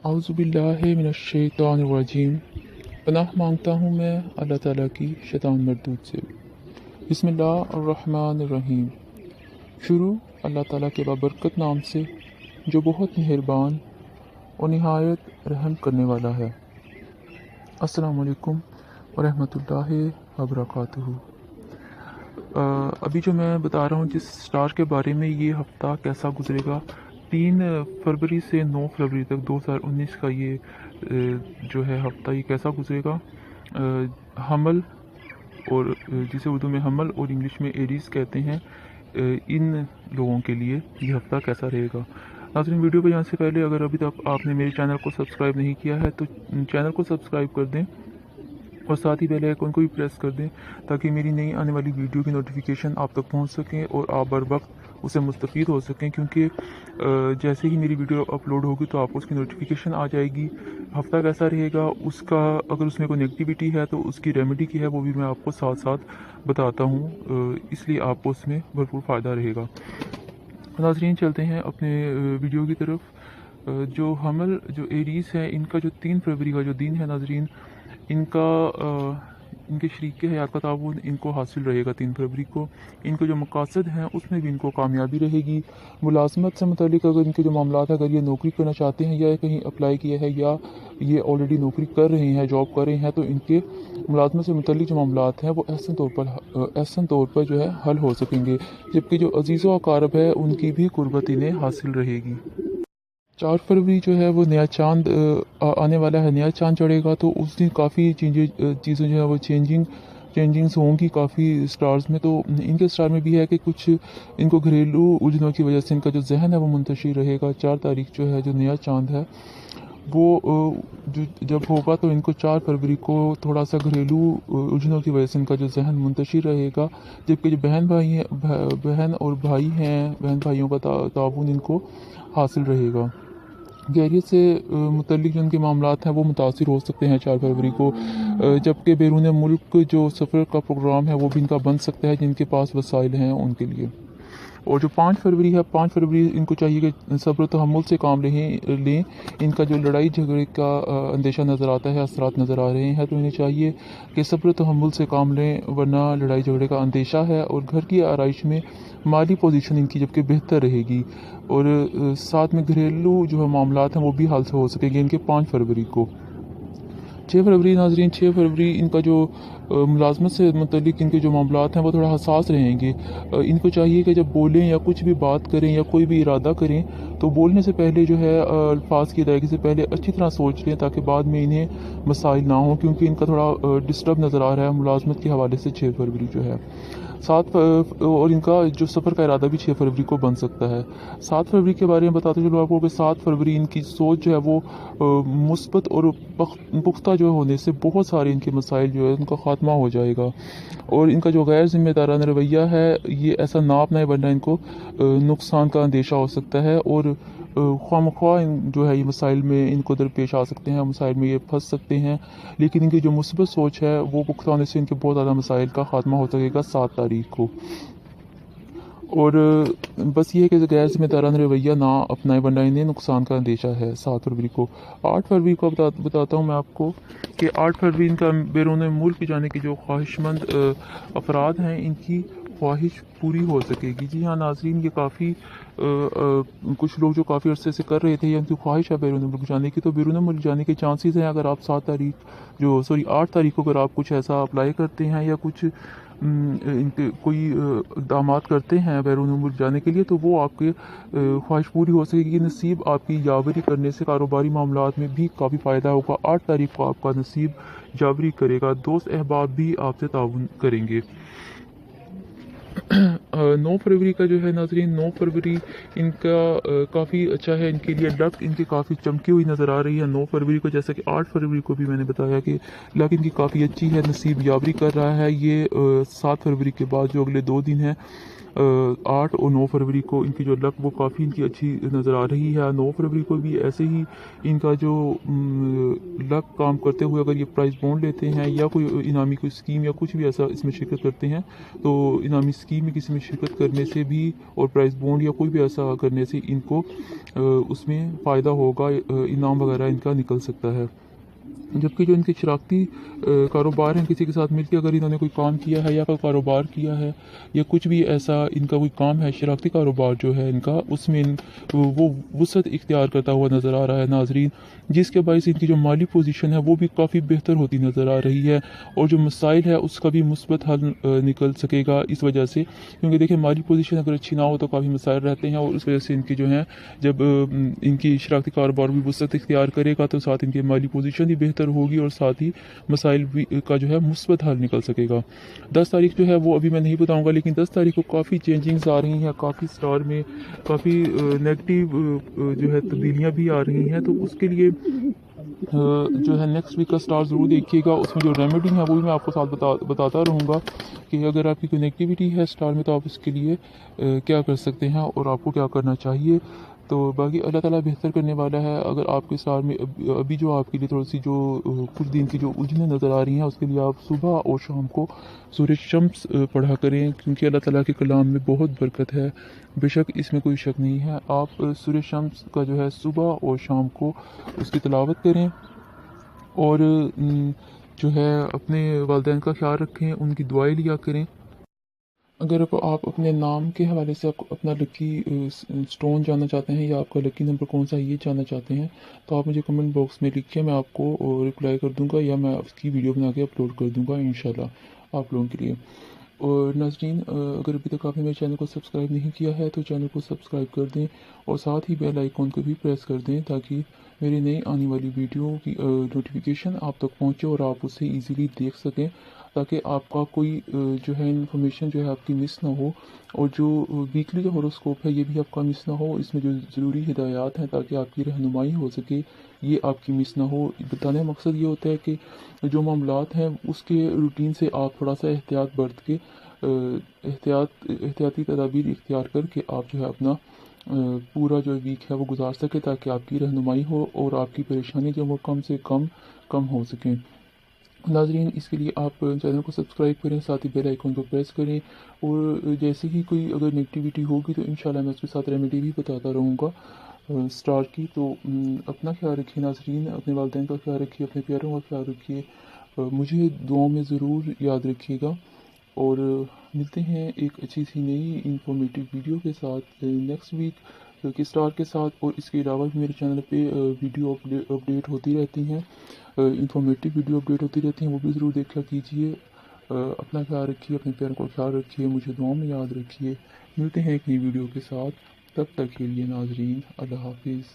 औज़ुबिल्लाहि मिनश्शैतानिर्रजीम। पनाह मांगता हूँ मैं अल्लाह ताला की शैतान मरदूद से। बिस्मिल्लाहिर्रहमानिर्रहीम। शुरू अल्लाह ताला के बाबरकत नाम से जो बहुत मेहरबान और निहायत रहम करने वाला है। अस्सलामु अलैकुम वरहमतुल्लाहि वबरकातुहू। अभी जो मैं बता रहा हूँ जिस स्टार के बारे में, ये हफ़्ता कैसा गुजरेगा, 3 फरवरी से 9 फरवरी तक 2019 का ये जो है हफ़्ता, ये कैसा गुजरेगा। हमल और जिसे उर्दू में हमल और इंग्लिश में एरीज़ कहते हैं, इन लोगों के लिए ये हफ़्ता कैसा रहेगा। नाज़रीन, वीडियो पर जाने से पहले अगर अभी तक आपने मेरे चैनल को सब्सक्राइब नहीं किया है तो चैनल को सब्सक्राइब कर दें और साथ ही बेल आइकन को भी प्रेस कर दें ताकि मेरी नई आने वाली वीडियो की नोटिफिकेशन आप तक पहुंच सकें और आप बर वक्त उससे मुस्तफ़ीद हो सकें, क्योंकि जैसे ही मेरी वीडियो अपलोड होगी तो आपको उसकी नोटिफिकेशन आ जाएगी। हफ़्ता कैसा रहेगा उसका, अगर उसमें कोई नेगेटिविटी है तो उसकी रेमेडी की है वो भी मैं आपको साथ साथ बताता हूँ, इसलिए आपको उसमें भरपूर फ़ायदा रहेगा। नाज़रीन, चलते हैं अपने वीडियो की तरफ। जो हमल जो एरीज़ है, इनका जो 3 फरवरी का जो दिन है नाज़रीन, इनके शरीक हयात का ताउन इनको हासिल रहेगा 3 फरवरी को। इनको जो मकासद हैं उसमें भी इनको कामयाबी रहेगी। मुलाजमत से मुतल्लिक अगर इनके जो मामलात, अगर ये नौकरी करना चाहते हैं या कहीं अप्लाई किया है या ये ऑलरेडी नौकरी कर रहे हैं, जॉब कर रहे हैं, तो इनके मुलाजमत से मुतल्लिक जो मामलात हैं वो एहसन तौर पर जो है हल हो सकेंगे। जबकि जो अजीज़ व अकारब है उनकी भी कुर्बत इन्हें हासिल रहेगी। 4 फरवरी जो है वो नया चांद आने वाला है, नया चांद चढ़ेगा, तो उस दिन काफ़ी चीज़ें जो है वो चेंजिंग्स होंगी काफ़ी स्टार्स में। तो इनके स्टार में भी है कि कुछ इनको घरेलू उलझनों की वजह से इनका जो जहन है वो मुंतशिर रहेगा। 4 तारीख जो है, जो नया चांद है वो जब होगा तो इनको 4 फरवरी को थोड़ा सा घरेलू उलझनों की वजह से इनका जो जहन मुंतशिर रहेगा। जबकि जो बहन भाइयों का ताउन इनको हासिल रहेगा। खैरियत से मुतल्लिक जो उनके मामलात हैं वो मुतासिर हो सकते हैं 4 फरवरी को। जबकि बैरून मुल्क जो सफ़र का प्रोग्राम है वो भी इनका बन सकता है जिनके पास वसाइल हैं उनके लिए। और जो 5 फरवरी है, 5 फरवरी इनको चाहिए कि सब्र तहम्मुल से काम लें। इनका जो लड़ाई झगड़े का अंदेशा नज़र आता है, असरात नज़र आ रहे हैं, तो इन्हें चाहिए कि सब्र तहम्मुल से काम लें, वरना लड़ाई झगड़े का अंदेशा है। और घर की आराइश में माली पोजीशन इनकी जबकि बेहतर रहेगी और साथ में घरेलू जो है मामलात हैं वो भी हल हो सकेंगे इनके 5 फरवरी को। 6 फरवरी नाज़रीन, 6 फरवरी इनका जो मुलाजमत से मुतल्लिक इनके जो मामलात हैं वो थोड़ा हसास रहेंगे। इनको चाहिए कि जब बोलें या कुछ भी बात करें या कोई भी इरादा करें तो बोलने से पहले जो है अल्फाज की अदायगी से पहले अच्छी तरह सोच लें ताकि बाद में इन्हें मसाइल ना हो, क्योंकि इनका थोड़ा डिस्टर्ब नज़र आ रहा है मुलाजमत के हवाले से 6 फरवरी जो है। और इनका जो सफ़र का इरादा भी 6 फरवरी को बन सकता है। 7 फरवरी के बारे में बताते चलो आपको कि 7 फरवरी इनकी सोच जो है वो मुस्बत और पुख्ता जो होने से बहुत सारे इनके मसाइल जो है उनका ख़ात्मा हो जाएगा। और इनका जो गैर ज़िम्मेदाराना रवैया है ये ऐसा ना अपनाए वरना इनको नुकसान का अंदेशा हो सकता है और ख्वामख्वाह जो है ये मसाइल में इनको दरपेश आ सकते हैं, मसाइल में ये फंस सकते हैं। लेकिन इनकी जो मुस्बत सोच है वो पुख्ता होने से इनके बहुत ज़्यादा मसाइल का ख़ात्मा हो सकेगा 7 तारीख को। और बस ये है कि गैर ज़िम्मेदाराना रवैया ना अपनाए वरना इन्हें नुकसान का अंदेशा है 7 फरवरी को। 8 फरवरी को बताता हूँ मैं आपको कि 8 फरवरी इनका बैरून मुल्क जाने की जो ख्वाहिशमंद अफराद हैं इनकी ख्वाहिश पूरी हो सकेगी। जी हाँ नाज़रीन, ये काफ़ी कुछ लोग जो काफ़ी अरसे से कर रहे थे या उनकी ख्वाहिश है बैरून मुल्क जाने की, तो बैरून मुल्क जाने के चांसेस हैं अगर आप 8 तारीख को अगर आप कुछ ऐसा अप्लाई करते हैं या कुछ इनके कोई इक़दाम करते हैं बैरून मुल्क जाने के लिए, तो वो आपके ख्वाहिश पूरी हो सकेगी। नसीब आपकी यावरी करने से कारोबारी मामलात में भी काफ़ी फ़ायदा होगा। 8 तारीख को आपका नसीब यावरी करेगा, दोस्त अहबाब भी आपसे ताउन करेंगे। 9 फरवरी का जो है नाज़रीन, 9 फरवरी इनका काफ़ी अच्छा है, इनके लिए लक इनकी काफ़ी चमकी हुई नज़र आ रही है 9 फरवरी को। जैसा कि 8 फरवरी को भी मैंने बताया कि लक इनकी काफ़ी अच्छी है, नसीब यावरी कर रहा है। ये 7 फरवरी के बाद जो अगले 2 दिन हैं 8 और 9 फरवरी को इनकी जो लक वो काफ़ी इनकी अच्छी नज़र आ रही है। 9 फरवरी को भी ऐसे ही इनका जो लक काम करते हुए अगर ये प्राइस बॉन्ड लेते हैं या कोई इनामी कोई स्कीम या कुछ भी ऐसा इसमें शिरकत करते हैं, तो इनामी स्कीम में किसी में शिरकत करने से भी और प्राइस बॉन्ड या कोई भी ऐसा करने से इनको उसमें फ़ायदा होगा, इनाम वगैरह इनका निकल सकता है। जबकि जो इनके शरारती कारोबार हैं, किसी के साथ मिलकर अगर इन्होंने कोई काम किया है या कोई कारोबार किया है या कुछ भी ऐसा इनका कोई काम है, शरारती कारोबार जो है इनका, उसमें वो वसअत इख्तियार करता हुआ नज़र आ रहा है नाजरीन, जिसके बायस इनकी जो माली पोजीशन है वो भी काफ़ी बेहतर होती नज़र आ रही है और जो मसाइल है उसका भी मुस्बत हल निकल सकेगा इस वजह से। क्योंकि देखिए माली पोजीशन अगर अच्छी ना हो तो काफ़ी मसाइल रहते हैं और उस वजह से इनकी जो है जब इनकी शरारती कारोबार भी वसअत इख्तियार करेगा तो साथ इनकी माली पोजीशन भी बेहतर होगी और साथ ही मसाइल भी का जो है मुस्बत हल निकल सकेगा। 10 तारीख जो है वो अभी मैं नहीं बताऊंगा, लेकिन 10 तारीख को काफ़ी चेंजिंग्स आ रही हैं, काफ़ी स्टार में काफ़ी नेगेटिव जो है तब्दीलियाँ भी आ रही हैं, तो उसके लिए जो है नेक्स्ट वीक का स्टार ज़रूर देखिएगा। उसमें जो रेमेडी है वो भी मैं आपको साथ बताता रहूँगा कि अगर आपकी कनेक्टिविटी है स्टार में तो आप इसके लिए क्या कर सकते हैं और आपको क्या करना चाहिए। तो बाकी अल्लाह ताला बेहतर करने वाला है। अगर आपके स्टार में अभी जो आपके लिए थोड़ी सी जो कुछ दिन की जो उलझनें नज़र आ रही हैं, उसके लिए आप सुबह और शाम को सूरज शम्स पढ़ा करें, क्योंकि अल्लाह ताला के कलाम में बहुत बरकत है, बेशक इसमें कोई शक नहीं है। आप सूरज शम्स का जो है सुबह और शाम को उसकी तिलावत करें और जो है अपने वालिदैन का ख्याल रखें, उनकी दुआएं लिया करें। अगर आप अपने नाम के हवाले से अपना लकी स्टोन जानना चाहते हैं या आपका लकी नंबर कौन सा है ये जानना चाहते हैं, तो आप मुझे कमेंट बॉक्स में लिखिए, मैं आपको रिप्लाई कर दूंगा या मैं उसकी वीडियो बना के अपलोड कर दूंगा इंशाल्लाह आप लोगों के लिए। और नाज़रीन, अगर अभी तक आपने मेरे चैनल को सब्सक्राइब नहीं किया है तो चैनल को सब्सक्राइब कर दें और साथ ही बेल आइकॉन को भी प्रेस कर दें ताकि मेरी नई आने वाली वीडियो की नोटिफिकेशन आप तक पहुंचे और आप उसे इजीली देख सकें, ताकि आपका कोई जो है इन्फॉर्मेशन जो है आपकी मिस ना हो और जो वीकली जो हॉरोस्कोप है ये भी आपका मिस ना हो। इसमें जो ज़रूरी हिदायत हैं ताकि आपकी रहनुमाई हो सके ये आपकी मिस ना हो। बताने का मकसद ये होता है कि जो मामलात हैं उसके रूटीन से आप थोड़ा सा एहतियात बरत के एहतियाती तदाबीर इख्तियार करके आप जो है अपना पूरा जो वीक है वो गुजार सके, ताकि आपकी रहनुमाई हो और आपकी परेशानी जो वो कम से कम हो सकें। नाजरीन, इसके लिए आप चैनल को सब्सक्राइब करें, साथ ही बेल आइकन को प्रेस करें और जैसे ही कोई अगर नेगेटिविटी होगी तो इंशाल्लाह मैं उसके साथ रेमेडी भी बताता रहूँगा स्टार की। तो अपना ख्याल रखिए नाजरीन, अपने वालिदैन का ख्याल रखिए, अपने प्यारों का ख्याल रखिए, मुझे दुआओं में ज़रूर याद रखिएगा और मिलते हैं एक अच्छी सी नई इंफॉर्मेटिव वीडियो के साथ नेक्स्ट वीक के स्टार के साथ। और इसके अलावा भी मेरे चैनल पे वीडियो अपडेट होती रहती हैं, इंफॉर्मेटिव वीडियो अपडेट होती रहती हैं, वो भी ज़रूर देखा कीजिए। अपना ख्याल रखिए, अपने प्यार को ख्याल रखिए, मुझे दुआ में याद रखिए। मिलते हैं एक नई वीडियो के साथ, तब तक के लिए नाजरीन अल्लाह हाफिज़।